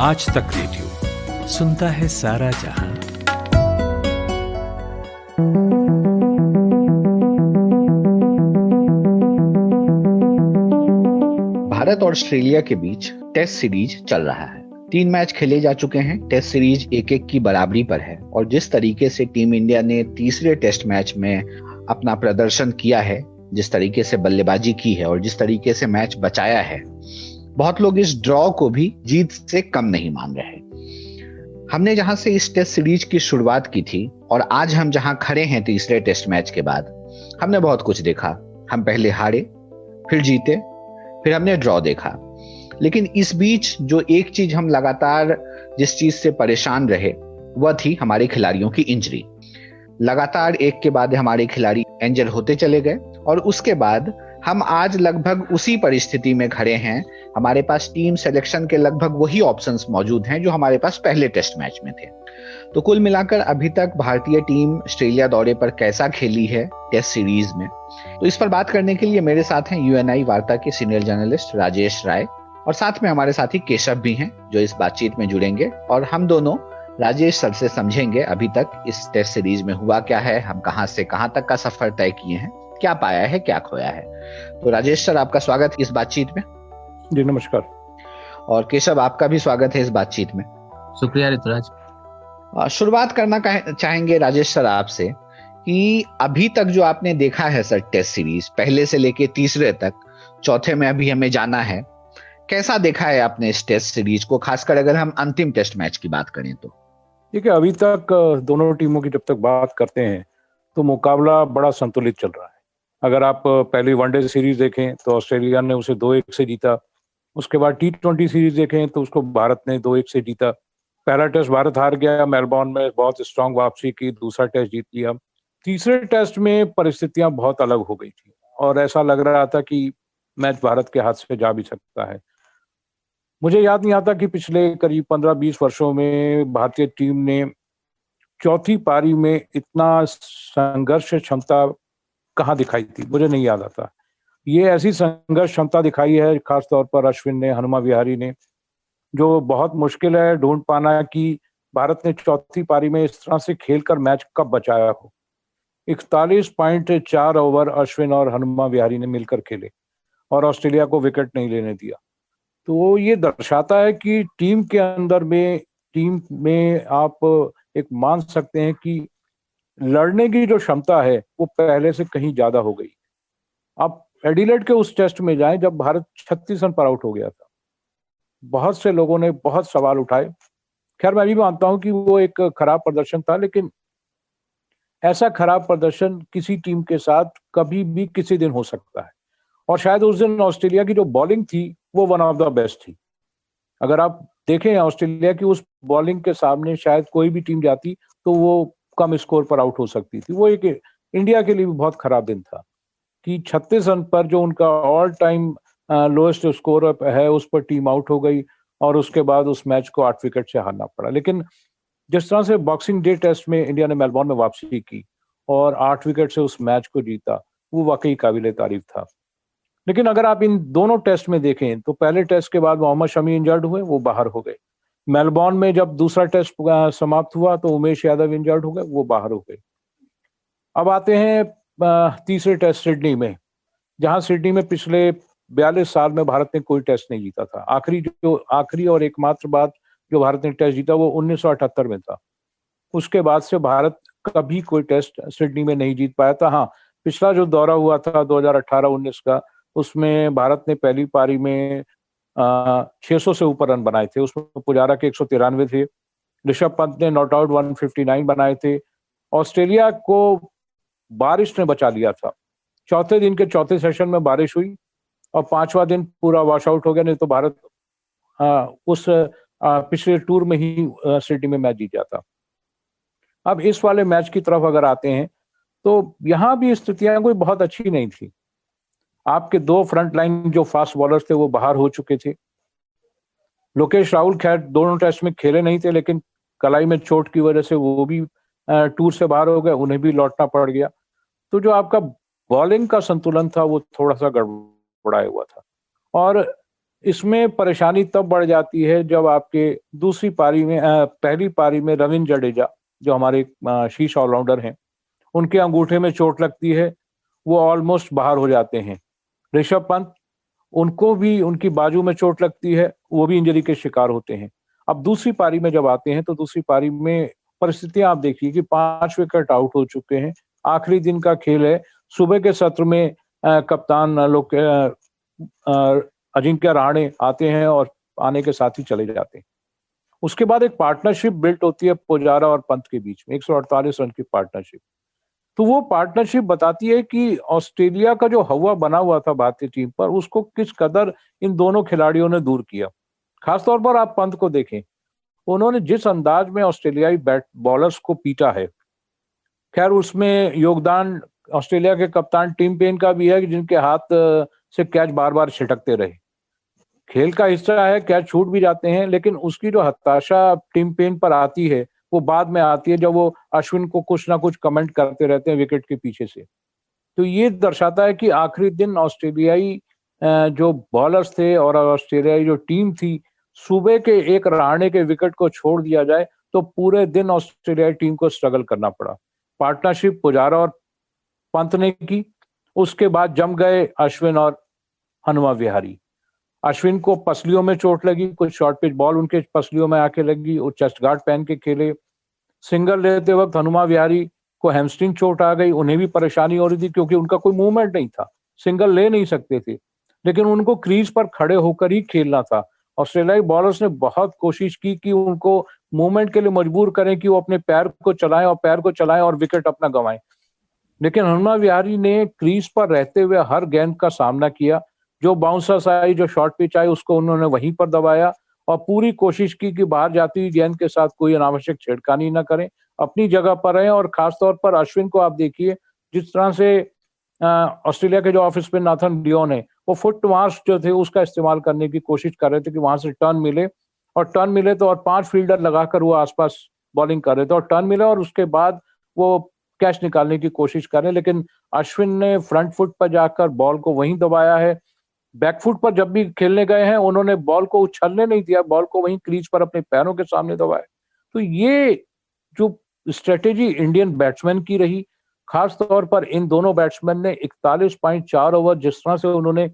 आज तक रेडियो सुनता है सारा जहां। भारत और ऑस्ट्रेलिया के बीच टेस्ट सीरीज चल रहा है। 3 मैच खेले जा चुके हैं। टेस्ट सीरीज 1-1 की बराबरी पर है और जिस तरीके से टीम इंडिया ने तीसरे टेस्ट मैच में अपना प्रदर्शन किया है, जिस तरीके से बल्लेबाजी की है और जिस तरीके से मैच बचाया है, बहुत लोग इस ड्रॉ को भी जीत से कम नहीं मान रहे। हमने जहां से इस टेस्ट सीरीज की शुरुआत की थी और आज हम जहां खड़े हैं तीसरे टेस्ट मैच के बाद, हमने बहुत कुछ देखा। हम पहले हारे, फिर जीते, फिर हमने ड्रॉ देखा। लेकिन इस बीच जो एक चीज हम लगातार जिस चीज से परेशान रहे, वह थी हमारे खिलाड़ियों की इंजरी। लगातार एक के बाद हमारे खिलाड़ी इंजर होते चले गए और उसके बाद हम आज लगभग उसी परिस्थिति में खड़े हैं। हमारे पास टीम सिलेक्शन के लगभग वही ऑप्शंस मौजूद हैं जो हमारे पास पहले टेस्ट मैच में थे। तो कुल मिलाकर अभी तक भारतीय टीम ऑस्ट्रेलिया दौरे पर कैसा खेली है टेस्ट सीरीज में, तो इस पर बात करने के लिए मेरे साथ हैं यूएनआई वार्ता के सीनियर जर्नलिस्ट राजेश राय और साथ में हमारे साथी केशव भी हैं जो इस बातचीत में जुड़ेंगे और हम दोनों राजेश सर से समझेंगे अभी तक इस टेस्ट सीरीज में हुआ क्या है, हम कहां से कहां तक का सफर तय किए हैं, क्या पाया है, क्या खोया है। तो राजेश सर, आपका स्वागत इस बातचीत में। जी नमस्कार। और केशव, आपका भी स्वागत है इस बातचीत में। शुक्रिया ऋतुराज। शुरुआत करना चाहेंगे राजेश सर आपसे कि अभी तक जो आपने देखा है सर टेस्ट सीरीज, पहले से लेके तीसरे तक, चौथे में अभी हमें जाना है, कैसा देखा है आपने इस टेस्ट सीरीज को, खासकर अगर हम अंतिम टेस्ट मैच की बात करें तो? ठीक है, अभी तक दोनों टीमों की जब तक बात करते हैं तो मुकाबला बड़ा संतुलित चल रहा है। अगर आप पहली वनडे सीरीज देखें तो ऑस्ट्रेलिया ने उसे 2-1 से जीता। उसके बाद T20 सीरीज देखें तो उसको भारत ने 2-1 से जीता। पहला टेस्ट भारत हार गया मेलबोर्न में, बहुत स्ट्रांग वापसी की, दूसरा टेस्ट जीत लिया। तीसरे टेस्ट में परिस्थितियां बहुत अलग हो गई थी और ऐसा लग रहा था कि मैच भारत के हाथ से जा भी सकता है। मुझे याद नहीं आता कि पिछले करीब 15-20 वर्षों में भारतीय टीम ने चौथी पारी में इतना संघर्ष क्षमता कहाँ दिखाई थी, मुझे नहीं याद आता। ये ऐसी संघर्ष क्षमता दिखाई है खास तौर पर अश्विन ने, हनुमा विहारी ने, जो बहुत मुश्किल है ढूंढ पाना कि भारत ने चौथी पारी में इस तरह से खेलकर मैच कब बचाया हो। 41.4 ओवर अश्विन और हनुमा विहारी ने मिलकर खेले और ऑस्ट्रेलिया को विकेट नहीं लेने दिया। तो ये दर्शाता है कि टीम के अंदर में, टीम में आप एक मान सकते हैं कि लड़ने की जो क्षमता है वो पहले से कहीं ज्यादा हो गई। आप एडिलेड के उस टेस्ट में जाएं जब भारत 36 रन पर आउट हो गया था, बहुत से लोगों ने बहुत सवाल उठाए। खैर, मैं भी मानता हूं कि वो एक खराब प्रदर्शन था, लेकिन ऐसा खराब प्रदर्शन किसी टीम के साथ कभी भी किसी दिन हो सकता है और शायद उस दिन ऑस्ट्रेलिया की जो बॉलिंग थी वो वन ऑफ द बेस्ट थी। अगर आप देखें ऑस्ट्रेलिया की उस बॉलिंग के सामने शायद कोई भी टीम जाती तो वो कम स्कोर पर आउट हो सकती थी। वो एक इंडिया के लिए भी बहुत खराब दिन था कि 36 रन पर जो उनका ऑल टाइम लोएस्ट स्कोर है उस पर टीम आउट हो गई और उसके बाद उस मैच को 8 विकेट से हारना पड़ा। लेकिन जिस तरह से बॉक्सिंग डे टेस्ट में इंडिया ने मेलबोर्न में वापसी की और 8 विकेट से उस मैच को जीता, वो वाकई काबिले तारीफ था। लेकिन अगर आप इन दोनों टेस्ट में देखें तो पहले टेस्ट के बाद मोहम्मद शमी इंजर्ड हुए, वो बाहर हो गए। मेलबोर्न में जब दूसरा टेस्ट समाप्त हुआ तो उमेश यादव इंजर्ड हो गए, वो बाहर हो गए। अब आते हैं तीसरे टेस्ट सिडनी में, जहां सिडनी में पिछले 42 साल में भारत ने कोई टेस्ट नहीं जीता था। आखिरी और एकमात्र बार जो भारत ने टेस्ट जीता वो 1978 में था। उसके बाद से भारत कभी कोई टेस्ट सिडनी में नहीं जीत पाया था। हाँ, पिछला जो दौरा हुआ था 2018-19 का, उसमें भारत ने पहली पारी में 600 से ऊपर रन बनाए थे। उसमें पुजारा के 193 थे, ऋषभ पंत ने नॉट आउट 159 बनाए थे। ऑस्ट्रेलिया को बारिश ने बचा लिया था। चौथे दिन के चौथे सेशन में बारिश हुई और 5वां दिन पूरा वॉश आउट हो गया, नहीं तो भारत उस पिछले टूर में ही सिडनी में मैच जीत जाता। अब इस वाले मैच की तरफ अगर आते हैं तो यहाँ भी स्थितियां कोई बहुत अच्छी नहीं थी। आपके 2 फ्रंट लाइन जो फास्ट बॉलर्स थे वो बाहर हो चुके थे। लोकेश राहुल खैर दोनों टेस्ट में खेले नहीं थे, लेकिन कलाई में चोट की वजह से वो भी टूर से बाहर हो गए, उन्हें भी लौटना पड़ गया। तो जो आपका बॉलिंग का संतुलन था वो थोड़ा सा गड़बड़ाया हुआ था और इसमें परेशानी तब बढ़ जाती है जब आपके दूसरी पारी में पहली पारी में रविंद्र जडेजा जो हमारे शीर्ष ऑलराउंडर हैं, उनके अंगूठे में चोट लगती है, वो ऑलमोस्ट बाहर हो जाते हैं। ऋषभ पंत, उनको भी उनकी बाजू में चोट लगती है, वो भी इंजरी के शिकार होते हैं। अब दूसरी पारी में जब आते हैं तो दूसरी पारी में परिस्थितियां आप देखिए कि 5 विकेट आउट हो चुके हैं, आखिरी दिन का खेल है। सुबह के सत्र में कप्तान अजिंक्य रहाणे आते हैं और आने के साथ ही चले जाते हैं। उसके बाद एक पार्टनरशिप बिल्ट होती है पुजारा और पंत के बीच में, 148 रन की पार्टनरशिप। तो वो पार्टनरशिप बताती है कि ऑस्ट्रेलिया का जो हवा बना हुआ था भारतीय टीम पर, उसको किस कदर इन दोनों खिलाड़ियों ने दूर किया। खासतौर पर आप पंत को देखें, उन्होंने जिस अंदाज में ऑस्ट्रेलियाई बॉलर्स को पीटा है, खैर उसमें योगदान ऑस्ट्रेलिया के कप्तान टिम पेन का भी है, जिनके हाथ से कैच बार बार छिटकते रहे। खेल का हिस्सा है, कैच छूट भी जाते हैं, लेकिन उसकी जो हताशा टिम पेन पर आती है वो बाद में आती है जब वो अश्विन को कुछ ना कुछ कमेंट करते रहते हैं विकेट के पीछे से। तो ये दर्शाता है कि आखिरी दिन ऑस्ट्रेलियाई जो बॉलर्स थे और ऑस्ट्रेलियाई जो टीम थी, सुबह के एक रहाणे के विकेट को छोड़ दिया जाए तो पूरे दिन ऑस्ट्रेलियाई टीम को स्ट्रगल करना पड़ा। पार्टनरशिप पुजारा और पंत ने की, उसके बाद जम गए अश्विन और हनुमा विहारी। अश्विन को पसलियों में चोट लगी, कुछ शॉर्ट पिच बॉल उनके पसलियों में आके लगी, वो चेस्ट गार्ड पहन के खेले। सिंगल लेते वक्त हनुमा विहारी को हैमस्ट्रिंग चोट आ गई, उन्हें भी परेशानी हो रही थी क्योंकि उनका कोई मूवमेंट नहीं था, सिंगल ले नहीं सकते थे, लेकिन उनको क्रीज पर खड़े होकर ही खेलना था। ऑस्ट्रेलियाई बॉलर्स ने बहुत कोशिश की कि उनको मूवमेंट के लिए मजबूर करें कि वो अपने पैर को चलाएं और विकेट अपना गंवाएं, लेकिन हनुमा विहारी ने क्रीज पर रहते हुए हर गेंद का सामना किया। जो बाउंसर्स आई, जो शॉर्ट पिच आई, उसको उन्होंने वहीं पर दबाया और पूरी कोशिश की कि बाहर जाती हुई गेंद के साथ कोई अनावश्यक छेड़खानी न करें, अपनी जगह पर रहें। और खासतौर पर अश्विन को आप देखिए, जिस तरह से ऑस्ट्रेलिया के जो ऑफ स्पिन नाथन लियोन है, वो फुट मार्क्स जो थे उसका इस्तेमाल करने की कोशिश कर रहे थे कि वहां से टर्न मिले तो और 5 फील्डर लगाकर वो आसपास बॉलिंग कर रहे थे और टर्न मिले और उसके बाद वो कैच निकालने की कोशिश कर रहे हैं। लेकिन अश्विन ने फ्रंट फुट पर जाकर बॉल को वहीं दबाया है। बैकफुट पर जब भी खेलने गए हैं, उन्होंने बॉल को उछलने नहीं दिया, बॉल को वहीं क्रीज पर अपने पैरों के सामने दबाया। तो ये जो स्ट्रेटेजी इंडियन बैट्समैन की रही, खास तौर पर इन दोनों बैट्समैन ने 41.4 ओवर जिस तरह से उन्होंने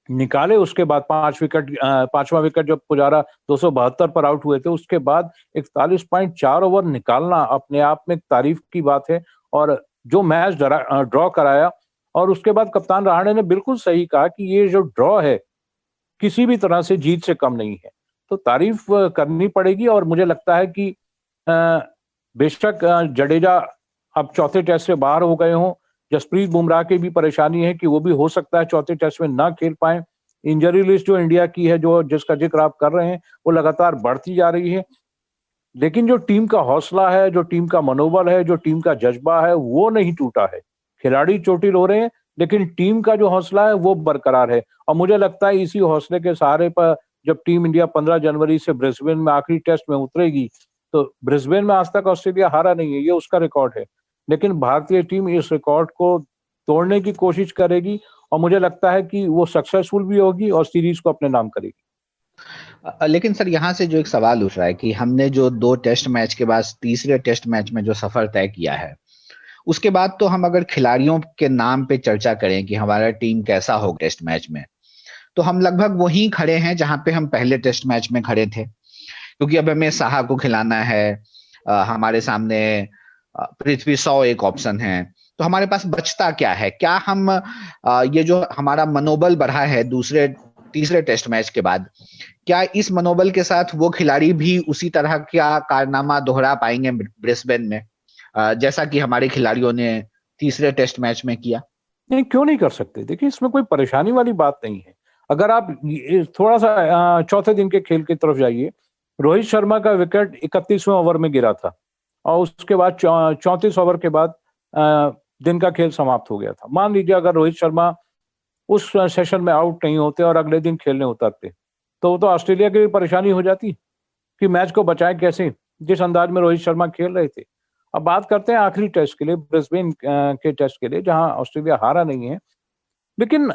निकाले, उसके बाद 5वां विकेट जब पुजारा 272 पर आउट हुए थे, उसके बाद 41.4 ओवर निकालना अपने आप में तारीफ की बात है। और जो मैच ड्रॉ कराया, और उसके बाद कप्तान रहाणे ने बिल्कुल सही कहा कि ये जो ड्रॉ है किसी भी तरह से जीत से कम नहीं है, तो तारीफ करनी पड़ेगी। और मुझे लगता है कि बेशक जडेजा अब चौथे टेस्ट से बाहर हो गए हों, जसप्रीत बुमराह की भी परेशानी है कि वो भी हो सकता है चौथे टेस्ट में ना खेल पाए। इंजरी लिस्ट जो इंडिया की है, जो जिसका जिक्र आप कर रहे हैं, वो लगातार बढ़ती जा रही है, लेकिन जो टीम का हौसला है, जो टीम का मनोबल है, जो टीम का जज्बा है, वो नहीं टूटा है। खिलाड़ी चोटिल हो रहे हैं, लेकिन टीम का जो हौसला है वो बरकरार है। और मुझे लगता है इसी हौसले के सहारे पर जब टीम इंडिया 15 जनवरी से ब्रिस्बेन में आखिरी टेस्ट में उतरेगी, तो ब्रिस्बेन में आज तक ऑस्ट्रेलिया हारा नहीं है, ये उसका रिकॉर्ड है, लेकिन भारतीय टीम इस रिकॉर्ड को तोड़ने की कोशिश करेगी और मुझे लगता है कि वो सक्सेसफुल भी होगी और सीरीज को अपने नाम करेगी। लेकिन सर, यहाँ से जो एक सवाल उठ रहा है कि हमने जो 2 टेस्ट मैच के बाद तीसरे टेस्ट मैच में जो सफर तय किया है, उसके बाद तो हम अगर खिलाड़ियों के नाम पे चर्चा करें कि हमारा टीम कैसा हो टेस्ट मैच में, तो हम लगभग वहीं खड़े हैं जहां पे हम पहले टेस्ट मैच में खड़े थे, क्योंकि अब हमें साहा को खिलाना है, हमारे सामने पृथ्वी शॉ एक ऑप्शन है, तो हमारे पास बचता क्या है? क्या हम ये जो हमारा मनोबल बढ़ा है तीसरे टेस्ट मैच के बाद, क्या इस मनोबल के साथ वो खिलाड़ी भी उसी तरह का कारनामा दोहरा पाएंगे ब्रिस्बेन में, जैसा कि हमारे खिलाड़ियों ने तीसरे टेस्ट मैच में किया? नहीं, क्यों नहीं कर सकते? देखिए, इसमें कोई परेशानी वाली बात नहीं है। अगर आप थोड़ा सा चौथे दिन के खेल की तरफ जाइए, रोहित शर्मा का विकेट 31वें ओवर में गिरा था और उसके बाद 34 ओवर के बाद दिन का खेल समाप्त हो गया था। मान लीजिए अगर रोहित शर्मा उस सेशन में आउट नहीं होते और अगले दिन खेलने उतरते, तो ऑस्ट्रेलिया की भी परेशानी हो जाती कि मैच को बचाए कैसे, जिस अंदाज में रोहित शर्मा खेल रहे थे। अब बात करते हैं आखिरी टेस्ट के लिए, ब्रिस्बेन के टेस्ट के लिए, जहां ऑस्ट्रेलिया हारा नहीं है, लेकिन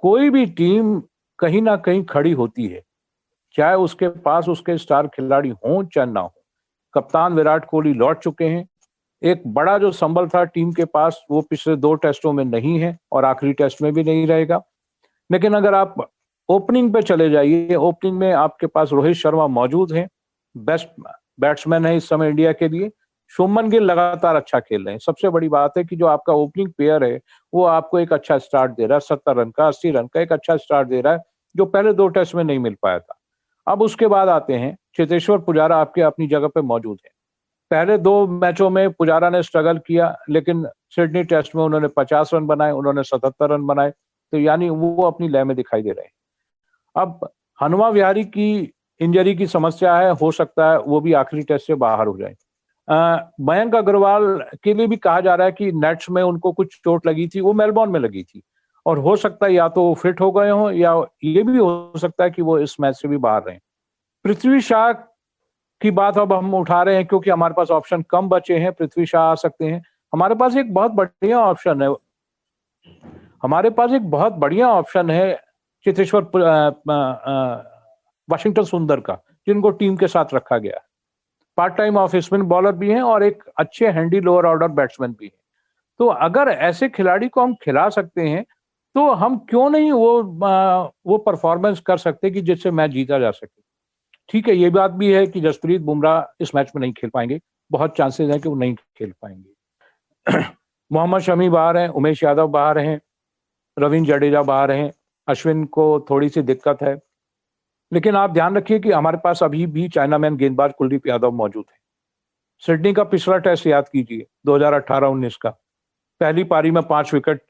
कोई भी टीम कहीं ना कहीं खड़ी होती है, चाहे उसके पास उसके स्टार खिलाड़ी हों चाहे ना हो। कप्तान विराट कोहली लौट चुके हैं। एक बड़ा जो संबल था टीम के पास वो पिछले 2 टेस्टों में नहीं है और आखिरी टेस्ट में भी नहीं रहेगा। लेकिन अगर आप ओपनिंग पे चले जाइए, ओपनिंग में आपके पास रोहित शर्मा मौजूद हैं, बेस्ट बैट्समैन है इस समय इंडिया के लिए। शुभमन गिल लगातार अच्छा खेल रहे हैं। सबसे बड़ी बात है कि जो आपका ओपनिंग पेयर है वो आपको एक अच्छा स्टार्ट दे रहा है, 70 रन का 80 रन का एक अच्छा स्टार्ट दे रहा है, जो पहले 2 टेस्ट में नहीं मिल पाया था। अब उसके बाद आते हैं चेतेश्वर पुजारा, आपके अपनी जगह पे मौजूद है। पहले 2 मैचों में पुजारा ने स्ट्रगल किया, लेकिन सिडनी टेस्ट में उन्होंने 50 रन बनाए, उन्होंने 77 रन बनाए, तो यानी वो अपनी लय में दिखाई दे रहे हैं। अब हनुमा विहारी की इंजरी की समस्या है, हो सकता है वो भी आखिरी टेस्ट से बाहर हो जाए। मयंक अग्रवाल के लिए भी कहा जा रहा है कि नेट्स में उनको कुछ चोट लगी थी, वो मेलबोर्न में लगी थी, और हो सकता है या तो वो फिट हो गए हों या ये भी हो सकता है कि वो इस मैच से भी बाहर रहें। पृथ्वी शॉ की बात अब हम उठा रहे हैं क्योंकि हमारे पास ऑप्शन कम बचे हैं। पृथ्वी शॉ आ सकते हैं। हमारे पास एक बहुत बढ़िया ऑप्शन है, चेतेश्वर वाशिंगटन सुंदर का, जिनको टीम के साथ रखा गया है। Part time off spin bowler भी हैं और एक अच्छे हैंडी लोअर ऑर्डर बैट्समैन भी हैं। तो अगर ऐसे खिलाड़ी को हम खिला सकते हैं तो हम क्यों नहीं वो परफॉर्मेंस कर सकते कि जिससे मैच जीता जा सके। ठीक है, ये बात भी है कि जसप्रीत बुमराह इस मैच में नहीं खेल पाएंगे, बहुत चांसेस हैं कि वो नहीं खेल पाएंगे। मोहम्मद शमी बाहर हैं, उमेश यादव बाहर हैं, रविंद्र जडेजा बाहर हैं, अश्विन को थोड़ी सी दिक्कत है। लेकिन आप ध्यान रखिए कि हमारे पास अभी भी चाइनामैन गेंदबाज कुलदीप यादव मौजूद है। सिडनी का पिछला टेस्ट याद कीजिए, 2018-19 का, पहली पारी में 5 विकेट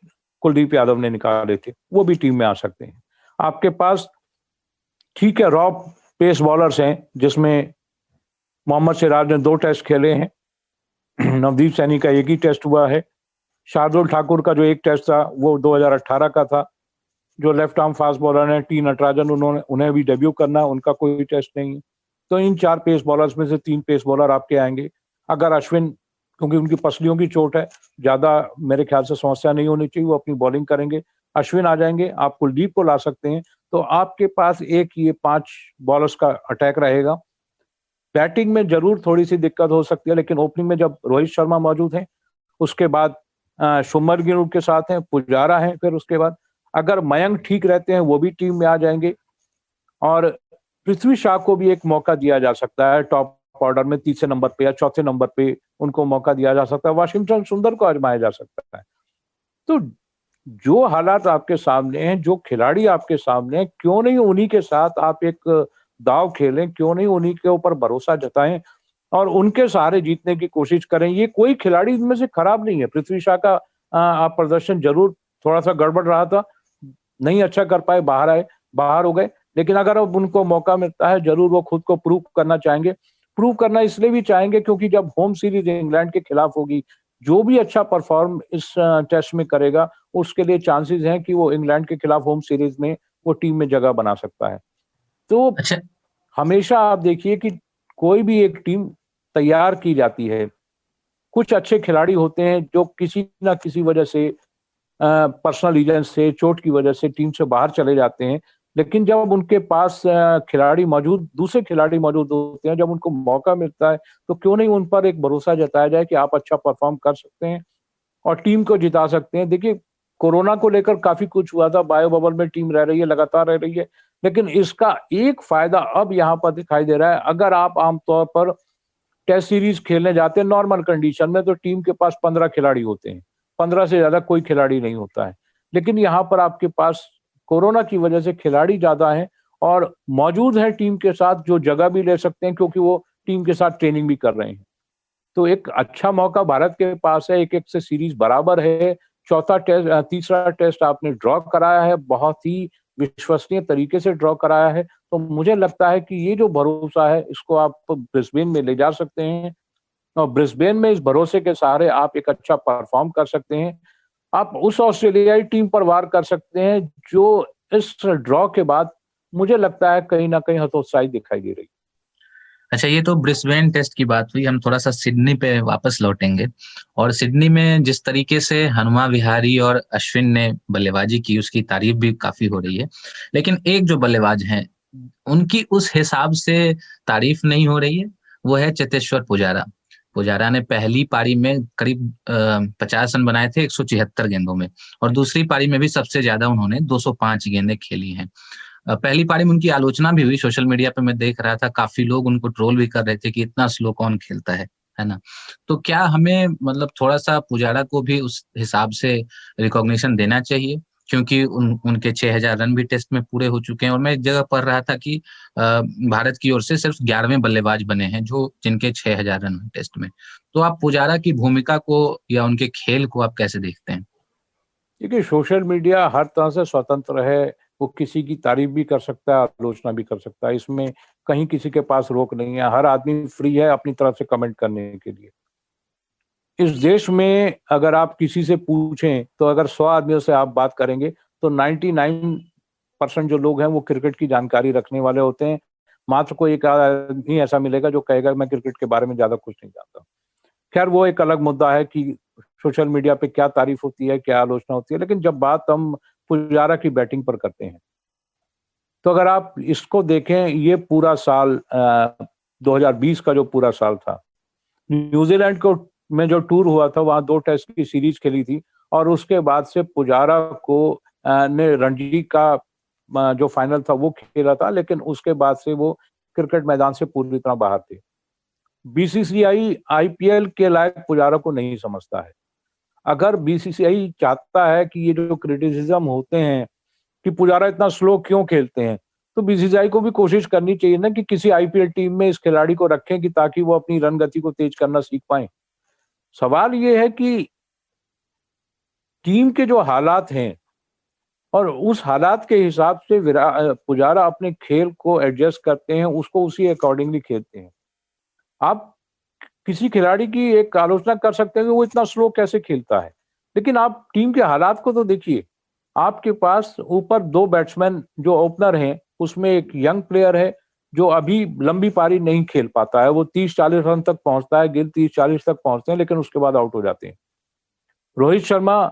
कुलदीप यादव ने निकाले थे, वो भी टीम में आ सकते हैं। आपके पास ठीक है रॉ पेस बॉलर्स हैं, जिसमें मोहम्मद सिराज ने 2 टेस्ट खेले हैं, नवदीप सैनी का एक ही टेस्ट हुआ है, शार्दुल ठाकुर का जो एक टेस्ट था वो 2018 का था, जो लेफ्ट आर्म फास्ट बॉलर है टी नटराजन, उन्हें भी डेब्यू करना है, उनका कोई टेस्ट नहीं है। तो इन 4 पेस बॉलर्स में से 3 पेस बॉलर आपके आएंगे। अगर अश्विन, क्योंकि उनकी पसलियों की चोट है, ज्यादा मेरे ख्याल से समस्या नहीं होनी चाहिए, वो अपनी बॉलिंग करेंगे, अश्विन आ जाएंगे, आप कुलदीप को ला सकते हैं, तो आपके पास एक ये 5 बॉलर्स का अटैक रहेगा। बैटिंग में जरूर थोड़ी सी दिक्कत हो सकती है, लेकिन ओपनिंग में जब रोहित शर्मा मौजूद हैं, उसके बाद शुभमन गिल के साथ हैं, पुजारा हैं, फिर उसके बाद अगर मयंक ठीक रहते हैं वो भी टीम में आ जाएंगे, और पृथ्वी शॉ को भी एक मौका दिया जा सकता है टॉप ऑर्डर में, 3 नंबर पे या 4 नंबर पे उनको मौका दिया जा सकता है, वाशिंगटन सुंदर को आजमाया जा सकता है। तो जो हालात आपके सामने हैं, जो खिलाड़ी आपके सामने हैं, क्यों नहीं उन्हीं के साथ आप एक दाव खेलें, क्यों नहीं उन्हीं के ऊपर भरोसा जताएं और उनके सहारे जीतने की कोशिश करें। ये कोई खिलाड़ी इनमें से खराब नहीं है। पृथ्वी शॉ का आप प्रदर्शन जरूर थोड़ा सा गड़बड़ रहा था, नहीं अच्छा कर पाए, बाहर हो गए, लेकिन अगर अब उनको मौका मिलता है जरूर वो खुद को प्रूव करना चाहेंगे। प्रूव करना इसलिए भी चाहेंगे क्योंकि जब होम सीरीज इंग्लैंड के खिलाफ होगी, जो भी अच्छा परफॉर्म इस टेस्ट में करेगा उसके लिए चांसेस हैं कि वो इंग्लैंड के खिलाफ होम सीरीज में वो टीम में जगह बना सकता है। तो अच्छा, हमेशा आप देखिए कि कोई भी एक टीम तैयार की जाती है, कुछ अच्छे खिलाड़ी होते हैं जो किसी ना किसी वजह से, पर्सनल रीजन से, चोट की वजह से टीम से बाहर चले जाते हैं, लेकिन जब उनके पास दूसरे खिलाड़ी मौजूद होते हैं, जब उनको मौका मिलता है तो क्यों नहीं उन पर एक भरोसा जताया जाए कि आप अच्छा परफॉर्म कर सकते हैं और टीम को जिता सकते हैं। देखिए, कोरोना को लेकर काफी कुछ हुआ था, बायो बबल में टीम रह रही है, लगातार रह रही है, लेकिन इसका एक फायदा अब यहाँ पर दिखाई दे रहा है। अगर आप आमतौर पर टेस्ट सीरीज खेलने जाते हैं नॉर्मल कंडीशन में तो टीम के पास 15 खिलाड़ी होते हैं, 15 से ज्यादा कोई खिलाड़ी नहीं होता है, लेकिन यहाँ पर आपके पास कोरोना की वजह से खिलाड़ी ज्यादा हैं और मौजूद है टीम के साथ, जो जगह भी ले सकते हैं क्योंकि वो टीम के साथ ट्रेनिंग भी कर रहे हैं। तो एक अच्छा मौका भारत के पास है, 1-1 से सीरीज बराबर है, तीसरा टेस्ट आपने ड्रॉ कराया है, बहुत ही विश्वसनीय तरीके से ड्रॉ कराया है, तो मुझे लगता है कि ये जो भरोसा है इसको आप ब्रिस्बेन में ले जा सकते हैं और ब्रिस्बेन में इस भरोसे के सहारे आप एक अच्छा परफॉर्म कर सकते हैं। आप उस ऑस्ट्रेलियाई टीम पर वार कर सकते हैं जो इस ड्रॉ के बाद मुझे लगता है कहीं ना कहीं हतोत्साहित दिखाई दे रही। अच्छा, ये तो ब्रिस्बेन टेस्ट की बात हुई। हम थोड़ा सा सिडनी पे वापस लौटेंगे। और सिडनी में जिस तरीके से हनुमा विहारी और अश्विन ने बल्लेबाजी की, उसकी तारीफ भी काफी हो रही है। लेकिन एक जो बल्लेबाज हैं, उनकी उस हिसाब से तारीफ नहीं हो रही है, वो है चेतेश्वर पुजारा। पुजारा ने पहली पारी में करीब 50 रन बनाए थे 176 गेंदों में, और दूसरी पारी में भी सबसे ज्यादा उन्होंने 205 गेंदें खेली हैं। पहली पारी में उनकी आलोचना भी हुई, सोशल मीडिया पे मैं देख रहा था, काफी लोग उनको ट्रोल भी कर रहे थे कि इतना स्लो कौन खेलता है ना। तो क्या हमें मतलब थोड़ा सा पुजारा को भी उस हिसाब से रिकॉग्निशन देना चाहिए, क्योंकि उनके 6000 रन भी टेस्ट में पूरे हो चुके हैं। और मैं एक जगह पढ़ रहा था कि भारत की ओर से सिर्फ 11वें बल्लेबाज बने हैं जो जिनके 6000 रन टेस्ट में। तो आप पुजारा की भूमिका को या उनके खेल को आप कैसे देखते हैं? देखिए, सोशल मीडिया हर तरह से स्वतंत्र है, वो किसी की तारीफ भी कर सकता है, आलोचना भी कर सकता है, इसमें कहीं किसी के पास रोक नहीं है। हर आदमी फ्री है अपनी तरफ से कमेंट करने के लिए। इस देश में अगर आप किसी से पूछें तो अगर 100 आदमियों से आप बात करेंगे तो 99% जो लोग हैं वो क्रिकेट की जानकारी रखने वाले होते हैं। मात्र कोई एक आदमी ऐसा मिलेगा जो कहेगा मैं क्रिकेट के बारे में ज्यादा कुछ नहीं जानता। खैर, वो एक अलग मुद्दा है कि सोशल मीडिया पे क्या तारीफ होती है, क्या आलोचना होती है। लेकिन जब बात हम पुजारा की बैटिंग पर करते हैं, तो अगर आप इसको देखें, ये पूरा साल 2020 का जो पूरा साल था, न्यूजीलैंड को में जो टूर हुआ था, वहां 2 टेस्ट की सीरीज खेली थी, और उसके बाद से पुजारा को ने रणजी का जो फाइनल था वो खेला था, लेकिन उसके बाद से वो क्रिकेट मैदान से पूरी तरह बाहर थे। बीसीसीआई आईपीएल के लायक पुजारा को नहीं समझता है। अगर बीसीसीआई चाहता है कि ये जो क्रिटिसिज्म होते हैं कि पुजारा इतना स्लो क्यों खेलते हैं, तो बीसीसीआई को भी कोशिश करनी चाहिए ना कि किसी आईपीएल टीम में इस खिलाड़ी को रखें कि ताकि वो अपनी रन गति को तेज करना सीख पाए। सवाल ये है कि टीम के जो हालात हैं और उस हालात के हिसाब से पुजारा अपने खेल को एडजस्ट करते हैं, उसको उसी अकॉर्डिंगली खेलते हैं। आप किसी खिलाड़ी की एक आलोचना कर सकते हैं कि वो इतना स्लो कैसे खेलता है, लेकिन आप टीम के हालात को तो देखिए। आपके पास ऊपर 2 बैट्समैन जो ओपनर हैं, उसमें एक यंग प्लेयर है जो अभी लंबी पारी नहीं खेल पाता है। वो 30-40 रन तक पहुंचता है, गिल 30-40 तक पहुंचते हैं, लेकिन उसके बाद आउट हो जाते हैं। रोहित शर्मा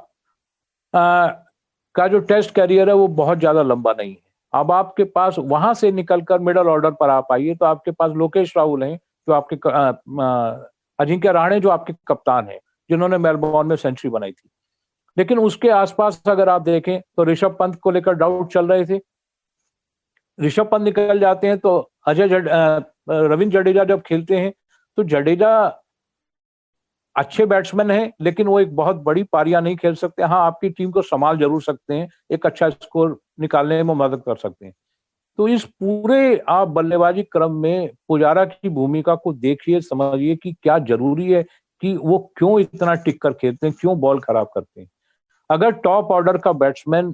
का जो टेस्ट करियर है वो बहुत ज्यादा लंबा नहीं है। अब आपके पास वहां से निकलकर मिडल ऑर्डर पर आप आइए तो आपके पास लोकेश राहुल हैं, जो आपके अजिंक्य रहाणे जो आपके कप्तान हैं, जिन्होंने मेलबोर्न में सेंचुरी बनाई थी। लेकिन उसके आसपास अगर आप देखें तो ऋषभ पंत को लेकर डाउट चल रहे थे। ऋषभ पंत निकल जाते हैं तो रविंद्र जडेजा जब खेलते हैं तो जडेजा अच्छे बैट्समैन हैं, लेकिन वो एक बहुत बड़ी पारियां नहीं खेल सकते। हाँ, आपकी टीम को संभाल जरूर सकते हैं, एक अच्छा स्कोर निकालने में मदद कर सकते हैं। तो इस पूरे आप बल्लेबाजी क्रम में पुजारा की भूमिका को देखिए, समझिए कि क्या जरूरी है, कि वो क्यों इतना टिक कर खेलते हैं, क्यों बॉल खराब करते हैं। अगर टॉप ऑर्डर का बैट्समैन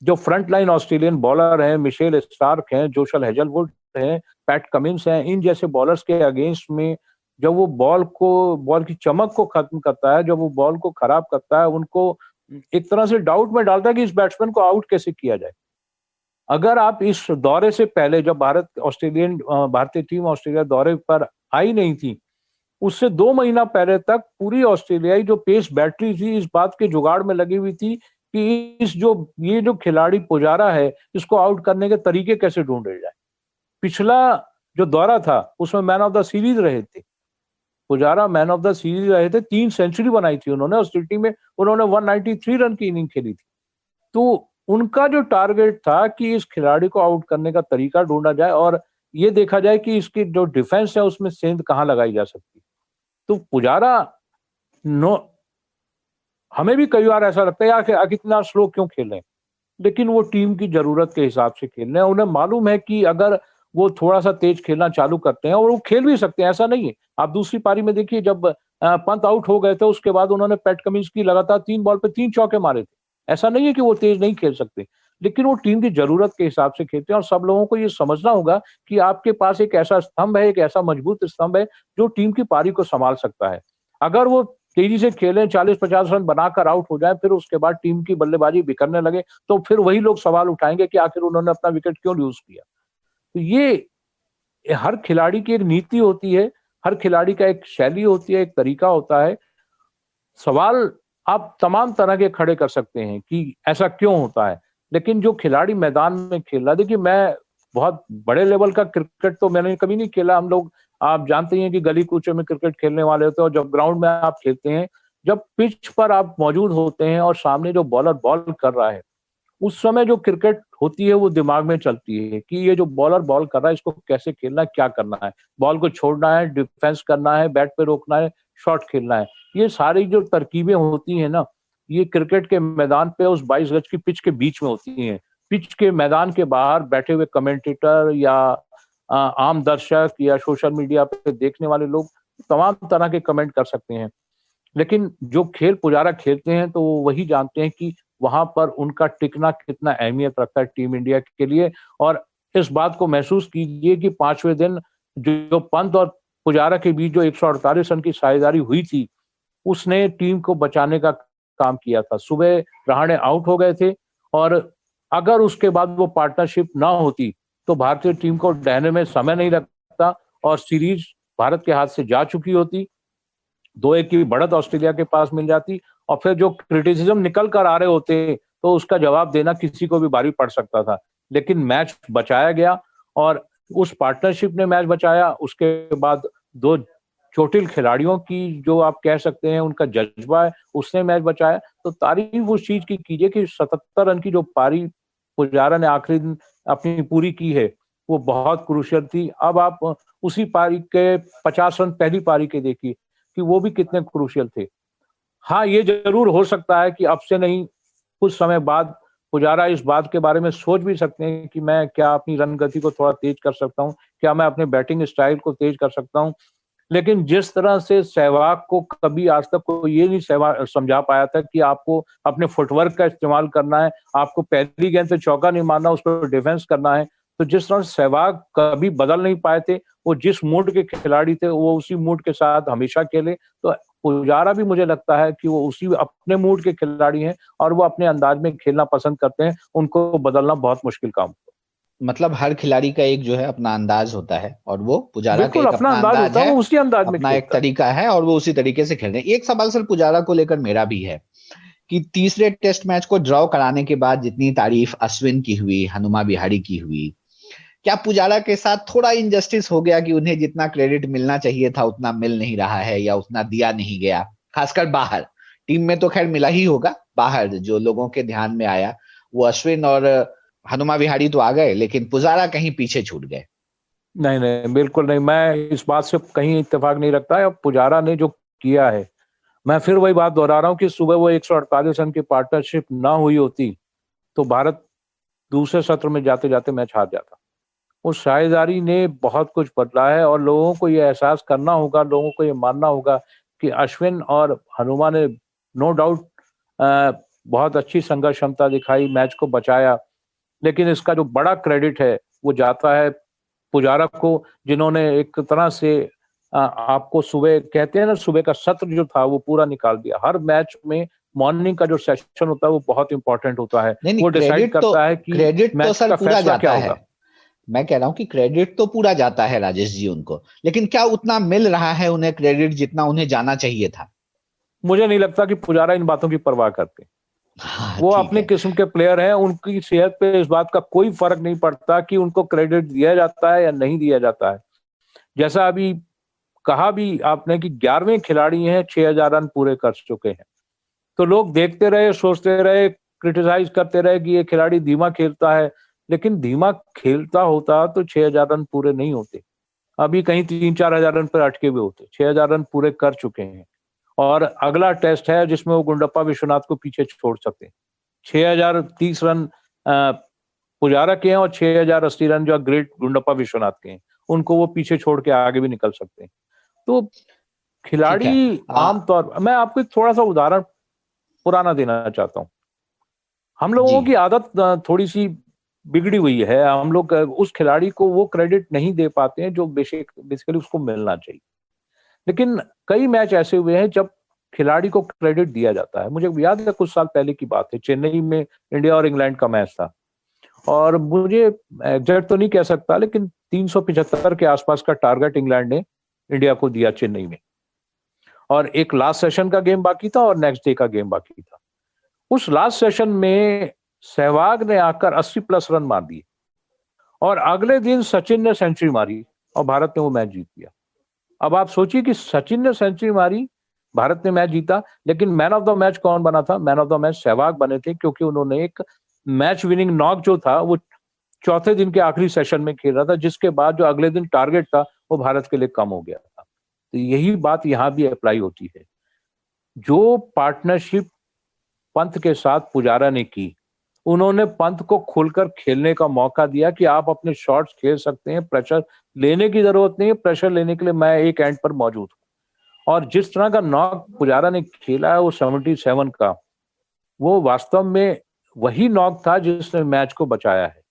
जो फ्रंट लाइन ऑस्ट्रेलियन बॉलर हैं, मिशेल स्टार्क हैं, जोशल हेजलवुड हैं, पैट कमिंस हैं, इन जैसे बॉलर्स के अगेंस्ट में जब वो बॉल की चमक को खत्म करता है, जब वो बॉल को खराब करता है, उनको एक तरह से डाउट में डालता है कि इस बैट्समैन को आउट कैसे किया जाए। अगर आप इस दौरे से पहले जब भारतीय टीम ऑस्ट्रेलिया दौरे पर आई नहीं थी, उससे 2 महीना पहले तक पूरी ऑस्ट्रेलियाई जो पेस बैटरी थी इस बात के जुगाड़ में लगी हुई थी कि ये जो खिलाड़ी पुजारा है, इसको आउट करने के तरीके कैसे ढूंढे जाए। पिछला जो दौरा था उसमें मैन ऑफ द सीरीज रहे थे Pujara, man of the series रहे थे। 3 सेंचुरी बनाई थी उन्होंने, ऑस्ट्रेलिया में उन्होंने 193 रन की इनिंग खेली थी। तो उनका जो टारगेट था कि इस खिलाड़ी को आउट करने का तरीका ढूंढा जाए और ये देखा जाए कि इसकी जो डिफेंस है उसमें सेंध कहाँ लगाई जा सकती है। तो पुजारा हमें भी कई बार ऐसा लगता है यार कितना स्लो क्यों खेल रहे हैं, लेकिन वो टीम की जरूरत के हिसाब से खेल रहे हैं। उन्हें मालूम है कि अगर वो थोड़ा सा तेज खेलना चालू करते हैं और वो खेल भी सकते हैं, ऐसा नहीं है। आप दूसरी पारी में देखिए, जब पंत आउट हो गए थे उसके बाद उन्होंने पैट कमिंस की लगातार 3 बॉल पे 3 चौके मारे थे। ऐसा नहीं है कि वो तेज नहीं खेल सकते, लेकिन वो टीम की जरूरत के हिसाब से खेलते हैं। और सब लोगों को ये समझना होगा कि आपके पास एक ऐसा स्तंभ है, एक ऐसा मजबूत स्तंभ है जो टीम की पारी को संभाल सकता है। अगर वो तेजी से खेलें, 40-50 रन बनाकर आउट हो जाए, फिर उसके बाद टीम की बल्लेबाजी बिखरने लगे, तो फिर वही लोग सवाल उठाएंगे कि आखिर उन्होंने अपना विकेट क्यों लूज किया। तो ये हर खिलाड़ी की एक नीति होती है, हर खिलाड़ी का एक शैली होती है, एक तरीका होता है। सवाल आप तमाम तरह के खड़े कर सकते हैं कि ऐसा क्यों होता है, लेकिन जो खिलाड़ी मैदान में खेल रहा है, देखिए मैं बहुत बड़े लेवल का क्रिकेट तो मैंने कभी नहीं खेला। हम लोग, आप जानते हैं कि गली कूचे में क्रिकेट खेलने वाले होते हैं, और जब ग्राउंड में आप खेलते हैं, जब पिच पर आप मौजूद होते हैं और सामने जो बॉलर बॉल कर रहा है, उस समय जो क्रिकेट होती है वो दिमाग में चलती है कि ये जो बॉलर बॉल कर रहा है इसको कैसे खेलना है, क्या करना है, बॉल को छोड़ना है, डिफेंस करना है, बैट पे रोकना है, शॉट खेलना है। ये सारी जो तरकीबें होती हैं ना, ये क्रिकेट के मैदान पे उस 22 गज की पिच के बीच में होती हैं। पिच के मैदान के बाहर बैठे हुए कमेंटेटर या आम दर्शक या सोशल मीडिया पे देखने वाले लोग तमाम तरह के कमेंट कर सकते हैं, लेकिन जो खेल पुजारा खेलते हैं तो वो वही जानते हैं कि वहां पर उनका टिकना कितना अहमियत रखता है टीम इंडिया के लिए। और इस बात को महसूस कीजिए कि 5वें दिन जो पंत और पुजारा के बीच जो 148 रन की साझेदारी हुई थी, उसने टीम को बचाने का काम किया था। सुबह रहाणे आउट हो गए थे, और अगर उसके बाद वो पार्टनरशिप ना होती तो भारतीय टीम को डहने में समय नहीं लगता और सीरीज भारत के हाथ से जा चुकी होती। 2-1 की बढ़त ऑस्ट्रेलिया के पास मिल जाती, और फिर जो क्रिटिसिज्म निकल कर आ रहे होते तो उसका जवाब देना किसी को भी भारी पड़ सकता था। लेकिन मैच बचाया गया, और उस पार्टनरशिप ने मैच बचाया। उसके बाद 2 चोटिल खिलाड़ियों की जो आप कह सकते हैं उनका जज्बा है, उसने मैच बचाया। तो तारीफ उस चीज की कीजिए कि 77 रन की जो पारी पुजारा ने आखिरी दिन अपनी पूरी की है, वो बहुत क्रूशियल थी। अब आप उसी पारी के 50 रन पहली पारी के देखिए कि वो भी कितने क्रूशियल थे। हाँ, ये जरूर हो सकता है कि अब से नहीं, कुछ समय बाद पुजारा इस बात के बारे में सोच भी सकते हैं कि मैं क्या अपनी रन गति को थोड़ा तेज कर सकता हूँ, क्या मैं अपने बैटिंग स्टाइल को तेज कर सकता हूँ। लेकिन जिस तरह से सहवाग को कभी आज तक कोई ये नहीं समझा पाया था कि आपको अपने फुटवर्क का इस्तेमाल करना है, आपको पहली गेंद पे चौका नहीं मारना, उस पर डिफेंस करना है। तो जिस तरह से सहवाग कभी बदल नहीं पाए थे, वो जिस मूड के खिलाड़ी थे वो उसी मूड के साथ हमेशा खेले। तो पुजारा भी मुझे लगता है कि वो उसी अपने मूड के खिलाड़ी हैं और वो अपने अंदाज में खेलना पसंद करते हैं, उनको बदलना बहुत मुश्किल काम। मतलब हर खिलाड़ी का एक जो है अपना अंदाज होता है, और वो पुजारा का बिल्कुल एक अपना अपना अंदाज अंदाज होता है, है, वो उसी अंदाज में अपना एक खेलता है। तरीका है, और वो उसी तरीके से खेल रहे हैं। एक सवाल सर पुजारा को लेकर मेरा भी है कि तीसरे टेस्ट मैच को ड्रॉ कराने के बाद जितनी तारीफ अश्विन की हुई, हनुमा विहारी की हुई, क्या पुजारा के साथ थोड़ा इनजस्टिस हो गया कि उन्हें जितना क्रेडिट मिलना चाहिए था उतना मिल नहीं रहा है, या उतना दिया नहीं गया? खासकर बाहर टीम में तो खैर मिला ही होगा, बाहर जो लोगों के ध्यान में आया वो अश्विन और हनुमा विहारी तो आ गए, लेकिन पुजारा कहीं पीछे छूट गए। नहीं नहीं, बिल्कुल नहीं, मैं इस बात से कहीं इत्तेफाक नहीं रखता है। अब पुजारा ने जो किया है, मैं फिर वही बात दोहरा रहा हूँ कि सुबह वो 148 रन की पार्टनरशिप ना हुई होती तो भारत दूसरे सत्र में जाते जाते मैच हार जाता। उस साझेदारी ने बहुत कुछ बदला है, और लोगों को ये एहसास करना होगा, लोगों को ये मानना होगा कि अश्विन और हनुमा ने नो डाउट बहुत अच्छी संघर्ष क्षमता दिखाई, मैच को बचाया। लेकिन इसका जो बड़ा क्रेडिट है वो जाता है पुजारा को, जिन्होंने एक तरह से आपको सुबह कहते हैं ना, सुबह का सत्र जो था वो पूरा निकाल दिया। हर मैच में मॉर्निंग का जो सेशन होता है वो बहुत इंपॉर्टेंट होता है। नहीं वो नहीं, डिसाइड करता है कि क्रेडिट तो मैच सर का पूरा फैसला क्या जाता है। होगा। मैं कह रहा हूं कि क्रेडिट तो पूरा जाता है राजेश जी उनको, लेकिन क्या उतना मिल रहा है उन्हें क्रेडिट जितना उन्हें जाना चाहिए था? मुझे नहीं लगता कि पुजारा इन बातों की परवाह करते। हाँ वो ठीक अपने है। किस्म के प्लेयर हैं, उनकी सेहत पे इस बात का कोई फर्क नहीं पड़ता कि उनको क्रेडिट दिया जाता है या नहीं दिया जाता है। जैसा अभी कहा भी आपने कि 11वें खिलाड़ी हैं, 6000 रन पूरे कर चुके हैं, तो लोग देखते रहे, सोचते रहे, क्रिटिसाइज करते रहे कि ये खिलाड़ी धीमा खेलता है। लेकिन धीमा खेलता होता तो 6000 रन पूरे नहीं होते, अभी कहीं 3-4 हजार रन पर अटके हुए होते। 6000 रन पूरे कर चुके हैं, और अगला टेस्ट है जिसमें वो गुंडप्पा विश्वनाथ को पीछे छोड़ सकते हैं। 6030 रन पुजारा के हैं, और 6080 रन जो ग्रेट गुंडप्पा विश्वनाथ के हैं, उनको वो पीछे छोड़ के आगे भी निकल सकते हैं। तो ठीक है। खिलाड़ी आमतौर, मैं आपको एक थोड़ा सा उदाहरण पुराना देना चाहता हूँ। हम जी लोगों की आदत थोड़ी सी बिगड़ी हुई है, हम लोग उस खिलाड़ी को वो क्रेडिट नहीं दे पाते हैं जो बेसिकली उसको मिलना चाहिए। लेकिन कई मैच ऐसे हुए हैं जब खिलाड़ी को क्रेडिट दिया जाता है। मुझे याद है कुछ साल पहले की बात है, चेन्नई में इंडिया और इंग्लैंड का मैच था, और मुझे एग्जैक्ट तो नहीं कह सकता, लेकिन 375 के आसपास का टारगेट इंग्लैंड ने इंडिया को दिया चेन्नई में, और एक लास्ट सेशन का गेम बाकी था और नेक्स्ट डे का गेम बाकी था। उस लास्ट सेशन में सहवाग ने आकर 80 प्लस रन मार दिए और अगले दिन सचिन ने सेंचुरी मारी और भारत ने वो मैच जीत लिया। अब आप सोचिए कि सचिन ने सेंचुरी मारी, भारत ने मैच जीता, लेकिन मैन ऑफ द मैच कौन बना था? Man of the match Sehwag बने थे, क्योंकि उन्होंने एक मैच विनिंग नॉक जो था वो चौथे दिन के आखिरी सेशन में खेल रहा था, जिसके बाद जो अगले दिन टारगेट था वो भारत के लिए कम हो गया था। तो यही बात यहाँ भी अप्लाई होती है। जो पार्टनरशिप पंत के साथ पुजारा ने की, उन्होंने पंत को खुलकर खेलने का मौका दिया कि आप अपने शॉट्स खेल सकते हैं, प्रेशर लेने की जरूरत नहीं है, प्रेशर लेने के लिए मैं एक एंड पर मौजूद हूं। और जिस तरह का नॉक पुजारा ने खेला है वो 77 का, वो वास्तव में वही नॉक था जिसने मैच को बचाया है।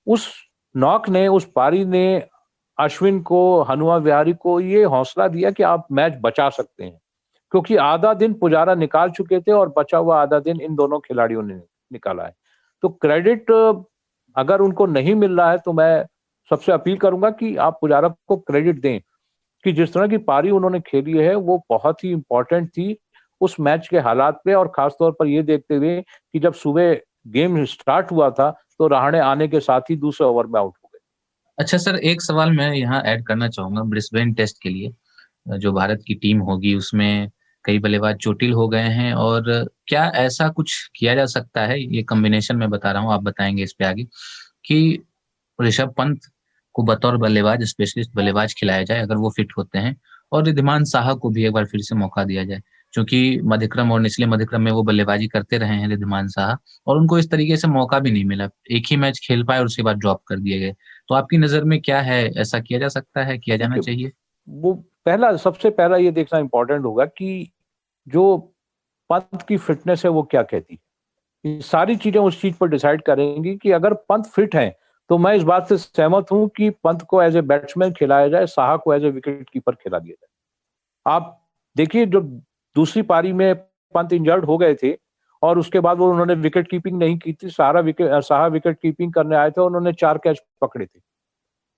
उस नॉक ने, उस पारी ने अश्विन को, हनुमा विहारी को ये हौसला दिया कि आप मैच बचा सकते हैं, क्योंकि आधा दिन पुजारा निकाल चुके थे और बचा हुआ आधा दिन इन दोनों खिलाड़ियों ने निकाला है। तो क्रेडिट अगर उनको नहीं मिल रहा है तो मैं सबसे अपील करूंगा कि आप पुजारा को क्रेडिट दें कि जिस तरह की पारी उन्होंने खेली है वो बहुत ही इंपॉर्टेंट थी उस मैच के हालात पे, और खासतौर पर ये देखते हुए कि जब सुबह गेम स्टार्ट हुआ था तो रहाणे आने के साथ ही दूसरे ओवर में आउट हो गए। अच्छा सर, एक सवाल मैं यहाँ ऐड करना चाहूंगा। ब्रिस्बेन टेस्ट के लिए जो भारत की टीम होगी उसमें कई बल्लेबाज चोटिल हो गए हैं, और क्या ऐसा कुछ किया जा सकता है, ये कॉम्बिनेशन में बता रहा हूँ, आप बताएंगे इस पे आगे, कि ऋषभ पंत को बतौर बल्लेबाज, स्पेशलिस्ट बल्लेबाज खिलाया जाए अगर वो फिट होते हैं, और रिद्धिमान साहा को भी एक बार फिर से मौका दिया जाए, क्योंकि मध्यक्रम और निचले मध्यक्रम में वो बल्लेबाजी करते रहे हैं रिद्धिमान साहा, और उनको इस तरीके से मौका भी नहीं मिला, एक ही मैच खेल पाए और उसके बाद ड्रॉप कर दिए गए। तो आपकी नजर में क्या है, ऐसा किया जा सकता है, किया जाना चाहिए? वो सबसे पहला ये देखना इंपॉर्टेंट होगा कि जो पंत की फिटनेस है वो क्या कहती है। ये सारी चीजें उस चीज पर डिसाइड करेंगी कि अगर पंत फिट है तो मैं इस बात से सहमत हूं कि पंत को एज ए बैट्समैन खिलाया जाए, साहा को एज ए विकेट कीपर खिला दिया जाए। आप देखिए, जो दूसरी पारी में पंत इंजर्ड हो गए थे और उसके बाद वो उन्होंने विकेट कीपिंग नहीं की थी, साहा विकेट कीपिंग करने आए थे और उन्होंने 4 कैच पकड़े थे,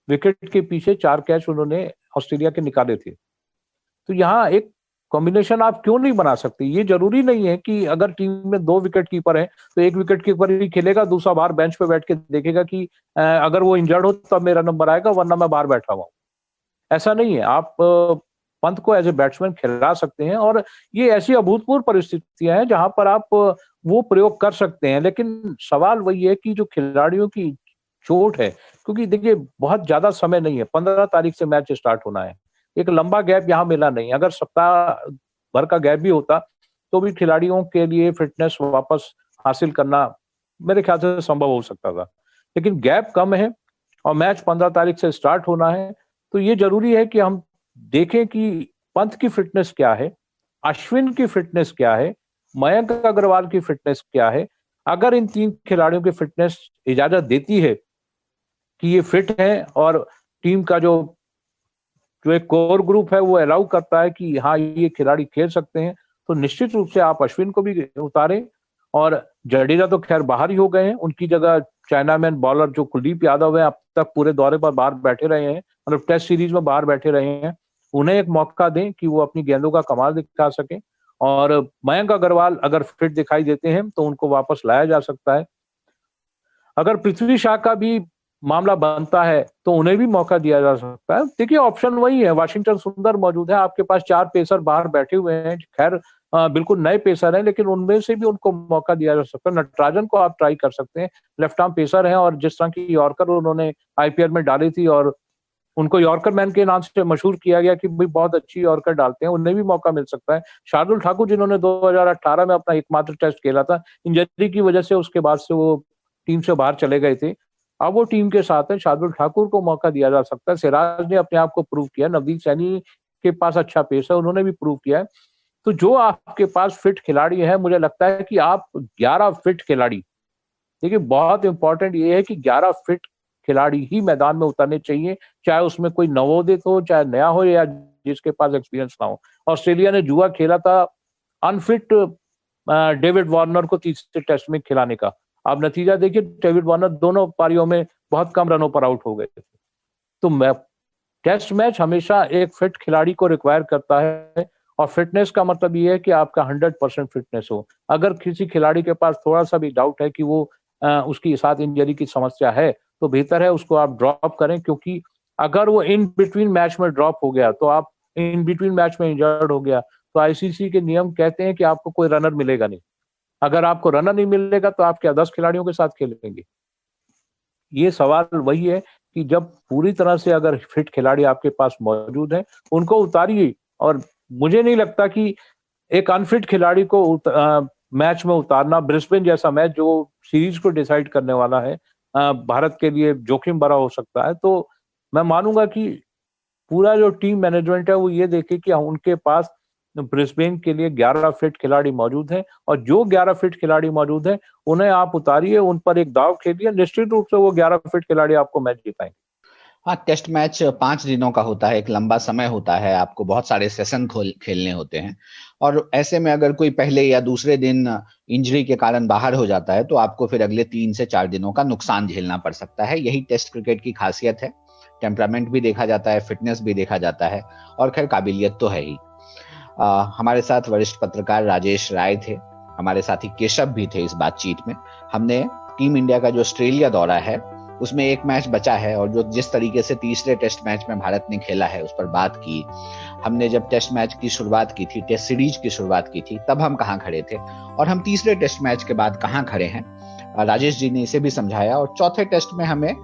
विकेट के पीछे 4 कैच उन्होंने ऑस्ट्रेलिया के निकाले थे। तो यहाँ एक कॉम्बिनेशन आप क्यों नहीं बना सकते? ये जरूरी नहीं है कि अगर टीम में 2 विकेट कीपर हैं तो एक विकेट कीपर ही खेलेगा, दूसरा बाहर बेंच पे बैठ के देखेगा कि अगर वो इंजर्ड हो तो मेरा नंबर आएगा, वरना मैं बाहर बैठा हुआ हूं। ऐसा नहीं है। आप पंत को एज ए बैट्समैन खिला सकते हैं, और ये ऐसी अभूतपूर्व परिस्थितियां हैं जहां पर आप वो प्रयोग कर सकते हैं। लेकिन सवाल वही है कि जो खिलाड़ियों की चोट है, क्योंकि देखिए बहुत ज्यादा समय नहीं है, 15 तारीख से मैच स्टार्ट होना है, एक लंबा गैप यहाँ मिला नहीं। अगर सप्ताह भर का गैप भी होता तो भी खिलाड़ियों के लिए फिटनेस वापस हासिल करना मेरे ख्याल से संभव हो सकता था, लेकिन गैप कम है और मैच 15 तारीख से स्टार्ट होना है। तो ये जरूरी है कि हम देखें कि पंत की फिटनेस क्या है, अश्विन की फिटनेस क्या है, मयंक अग्रवाल की फिटनेस क्या है। अगर इन 3 खिलाड़ियों की फिटनेस इजाजत देती है कि ये फिट है और टीम का जो एक कोर ग्रुप है वो अलाउ करता है कि हाँ ये खिलाड़ी खेल सकते हैं, तो निश्चित रूप से आप अश्विन को भी उतारें। और जडेजा तो खैर बाहर ही हो गए हैं, उनकी जगह चाइनामैन बॉलर जो कुलदीप यादव है अब तक पूरे दौरे पर बाहर बैठे रहे हैं, मतलब टेस्ट सीरीज में बाहर बैठे रहे हैं, उन्हें एक मौका दें कि वो अपनी गेंदों का कमाल दिखा सकें। और मयंक अग्रवाल अगर फिट दिखाई देते हैं तो उनको वापस लाया जा सकता है। अगर पृथ्वी शॉ का भी मामला बनता है तो उन्हें भी मौका दिया जा सकता है। देखिए ऑप्शन वही है, वाशिंगटन सुंदर मौजूद है, आपके पास 4 पेसर बाहर बैठे हुए हैं, खैर बिल्कुल नए पेसर हैं, लेकिन उनमें से भी उनको मौका दिया जा सकता है। नटराजन को आप ट्राई कर सकते हैं, लेफ्ट आर्म पेसर हैं, और जिस तरह की यॉर्कर उन्होंने आईपीएल में डाली थी और उनको यॉर्कर मैन के नाम से मशहूर किया गया कि भाई बहुत अच्छी यॉर्कर डालते हैं, उन्हें भी मौका मिल सकता है। शार्दुल ठाकुर जिन्होंने 2018 में अपना एकमात्र टेस्ट खेला था, इंजरी की वजह से उसके बाद से वो टीम से बाहर चले गए थे, अब वो टीम के साथ है, शार्दुल ठाकुर को मौका दिया जा सकता है। सिराज ने अपने आप को प्रूव किया, नवदीप सैनी के पास अच्छा पेस है, उन्होंने भी प्रूव किया है। तो जो आपके पास फिट खिलाड़ी है, मुझे लगता है कि आप 11 फिट खिलाड़ी, देखिए बहुत इंपॉर्टेंट ये है कि 11 फिट खिलाड़ी ही मैदान में उतरने चाहिए, चाहे उसमें कोई नवोदित हो, चाहे नया हो, या जिसके पास एक्सपीरियंस ना हो। ऑस्ट्रेलिया ने जुआ खेला था अनफिट डेविड वार्नर को तीसरे टेस्ट में खिलाने का, आप नतीजा देखिए, डेविड वार्नर दोनों पारियों में बहुत कम रनों पर आउट हो गए थे। तो टेस्ट मैच हमेशा एक फिट खिलाड़ी को रिक्वायर करता है, और फिटनेस का मतलब ये है कि आपका 100% फिटनेस हो। अगर किसी खिलाड़ी के पास थोड़ा सा भी डाउट है कि वो उसकी साथ इंजरी की समस्या है, तो बेहतर है उसको आप ड्रॉप करें, क्योंकि अगर वो इन बिटवीन मैच में ड्रॉप हो गया, तो आप इन बिटवीन मैच में इंजर्ड हो गया, तो आईसीसी के नियम कहते हैं कि आपको कोई रनर मिलेगा नहीं। अगर आपको रनर नहीं मिलेगा तो आप क्या 10 खिलाड़ियों के साथ खेलेंगे? ये सवाल वही है कि जब पूरी तरह से अगर फिट खिलाड़ी आपके पास मौजूद है, उनको उतारिए। और मुझे नहीं लगता कि एक अनफिट खिलाड़ी को मैच में उतारना, ब्रिस्बेन जैसा मैच जो सीरीज को डिसाइड करने वाला है, भारत के लिए जोखिम भरा हो सकता है। तो मैं मानूंगा कि पूरा जो टीम मैनेजमेंट है वो ये देखे कि उनके पास ब्रिस्बेन के लिए 11 फिट खिलाड़ी मौजूद हैं, और जो 11 फिट खिलाड़ी मौजूद हैं उन्हें आप उतारिए, उन पर एक दाव खेलिए, निश्चित रूप से वो 11 फिट खिलाड़ी आपको मैच जिताएंगे। हाँ, टेस्ट मैच 5 दिनों का होता है, एक लंबा समय होता है, आपको बहुत सारे सेशन खेलने होते हैं, और ऐसे में अगर कोई पहले या दूसरे दिन इंजरी के कारण बाहर हो जाता है तो आपको फिर अगले 3 से 4 दिनों का नुकसान झेलना पड़ सकता है। यही टेस्ट क्रिकेट की खासियत है। टेम्परामेंट भी देखा जाता है, फिटनेस भी देखा जाता है, और खैर काबिलियत तो है ही। हमारे साथ वरिष्ठ पत्रकार राजेश राय थे, हमारे साथी केशव भी थे इस बातचीत में। हमने टीम इंडिया का जो ऑस्ट्रेलिया दौरा है उसमें एक मैच बचा है, और जो जिस तरीके से तीसरे टेस्ट मैच में भारत ने खेला है उस पर बात की। हमने जब टेस्ट मैच की शुरुआत की थी, टेस्ट सीरीज की शुरुआत की थी, तब हम कहाँ खड़े थे और हम तीसरे टेस्ट मैच के बाद कहाँ खड़े हैं, राजेश जी ने इसे भी समझाया। और चौथे टेस्ट में हमें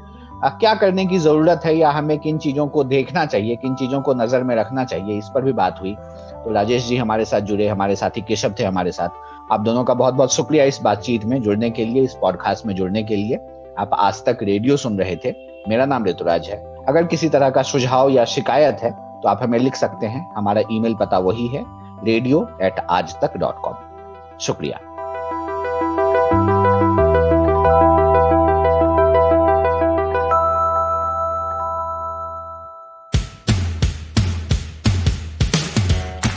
क्या करने की जरूरत है, या हमें किन चीजों को देखना चाहिए, किन चीजों को नजर में रखना चाहिए, इस पर भी बात हुई। तो राजेश जी हमारे साथ जुड़े, हमारे साथी केशव थे हमारे साथ। आप दोनों का बहुत बहुत शुक्रिया इस बातचीत में जुड़ने के लिए, इस पॉडकास्ट में जुड़ने के लिए। आप आज तक रेडियो सुन रहे थे। मेरा नाम ऋतुराज है। अगर किसी तरह का सुझाव या शिकायत है तो आप हमें लिख सकते हैं। हमारा ईमेल पता वही है, radio@aajtak.com। शुक्रिया।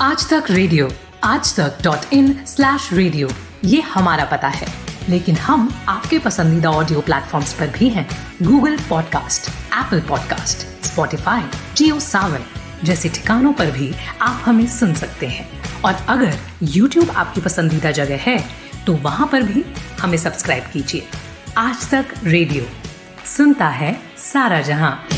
आज तक रेडियो aajtak.in/radio ये हमारा पता है, लेकिन हम आपके पसंदीदा ऑडियो प्लेटफॉर्म्स पर भी हैं। Google podcast, Apple podcast, Spotify, Jio Saavn जैसे ठिकानों पर भी आप हमें सुन सकते हैं। और अगर YouTube आपकी पसंदीदा जगह है तो वहां पर भी हमें सब्सक्राइब कीजिए। आज तक रेडियो सुनता है सारा जहां।